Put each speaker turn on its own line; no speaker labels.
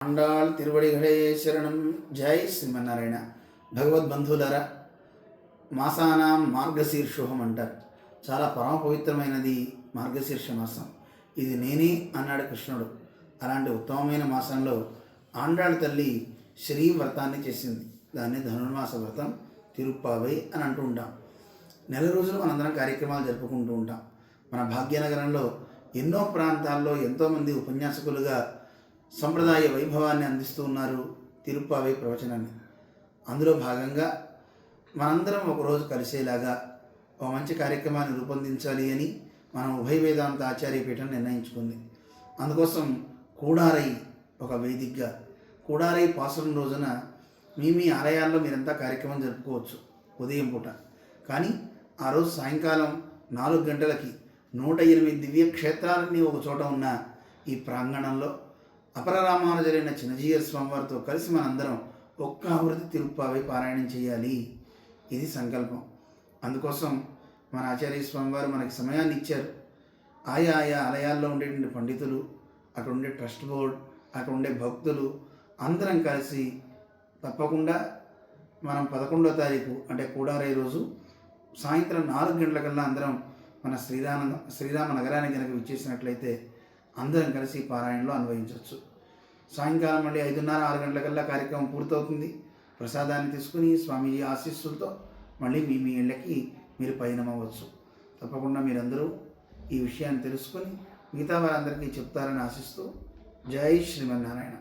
ఆండాళ్ తిరువడిగళే శరణం. జై శ్రీమన్నారాయణ. భగవద్బంధువులారా, మాసానాం మార్గశీర్షోహం అంటారు. చాలా పరమ పవిత్రమైనది మార్గశీర్ష మాసం. ఇది నేనే అన్నాడు కృష్ణుడు. అలాంటి ఉత్తమమైన మాసంలో ఆండాళ్ తల్లి శ్రీ వ్రతాన్ని చేసింది. దాన్ని ధనుర్మాస వ్రతం, తిరుప్పావై అని అంటూ ఉంటాం. నెల రోజులు మనందరం కార్యక్రమాలు జరుపుకుంటూ ఉంటాం. మన భాగ్యనగరంలో ఎన్నో ప్రాంతాల్లో ఎంతోమంది ఉపన్యాసకులుగా సంప్రదాయ వైభవాన్ని అందిస్తూ ఉన్నారు, తిరుప్పావై ప్రవచనాన్ని. అందులో భాగంగా మనందరం ఒకరోజు కలిసేలాగా ఒక మంచి కార్యక్రమాన్ని రూపొందించాలి అని మనం ఉభయ వేదాంత ఆచార్యపీఠం నిర్ణయించుకుంది. అందుకోసం కూడారై ఒక వేదికగా, కూడారై పాసురం రోజున మీ ఆలయాల్లో మీరంతా కార్యక్రమం జరుపుకోవచ్చు ఉదయం పూట. కానీ ఆ రోజు సాయంకాలం 4 గంటలకి 108 దివ్యక్షేత్రాలన్నీ ఒక చోట ఉన్న ఈ ప్రాంగణంలో అపరరామానుజరైన చిన్నజీయర్ స్వామివారితో కలిసి మనందరం ఒక్క ఆవృత్తి తిరుప్పావై పారాయణం చేయాలి. ఇది సంకల్పం. అందుకోసం మన ఆచార్య స్వామివారు మనకి సమయాన్ని ఇచ్చారు. ఆయా ఆలయాల్లో ఉండేటువంటి పండితులు, అక్కడ ఉండే ట్రస్ట్ బోర్డ్, అక్కడ ఉండే భక్తులు అందరం కలిసి తప్పకుండా మనం 11వ తారీఖు అంటే కూడారై రోజు సాయంత్రం 4 గంటలకల్లా అందరం మన శ్రీరామ నగరానికి కనుక విచ్చేసినట్లయితే అందరం కలిసి పారాయణలో అన్వయించవచ్చు. సాయంకాలం మళ్ళీ 5:30, 6 గంటలకల్లా కార్యక్రమం పూర్తవుతుంది. ప్రసాదాన్ని తీసుకుని స్వామీజీ ఆశీస్సులతో మళ్ళీ మీ ఇళ్ళకి మీరు పయనమవ్వచ్చు. తప్పకుండా మీరందరూ ఈ విషయాన్ని తెలుసుకొని మిగతా వారందరికీ చెప్తారని ఆశిస్తూ జై శ్రీమన్నారాయణ.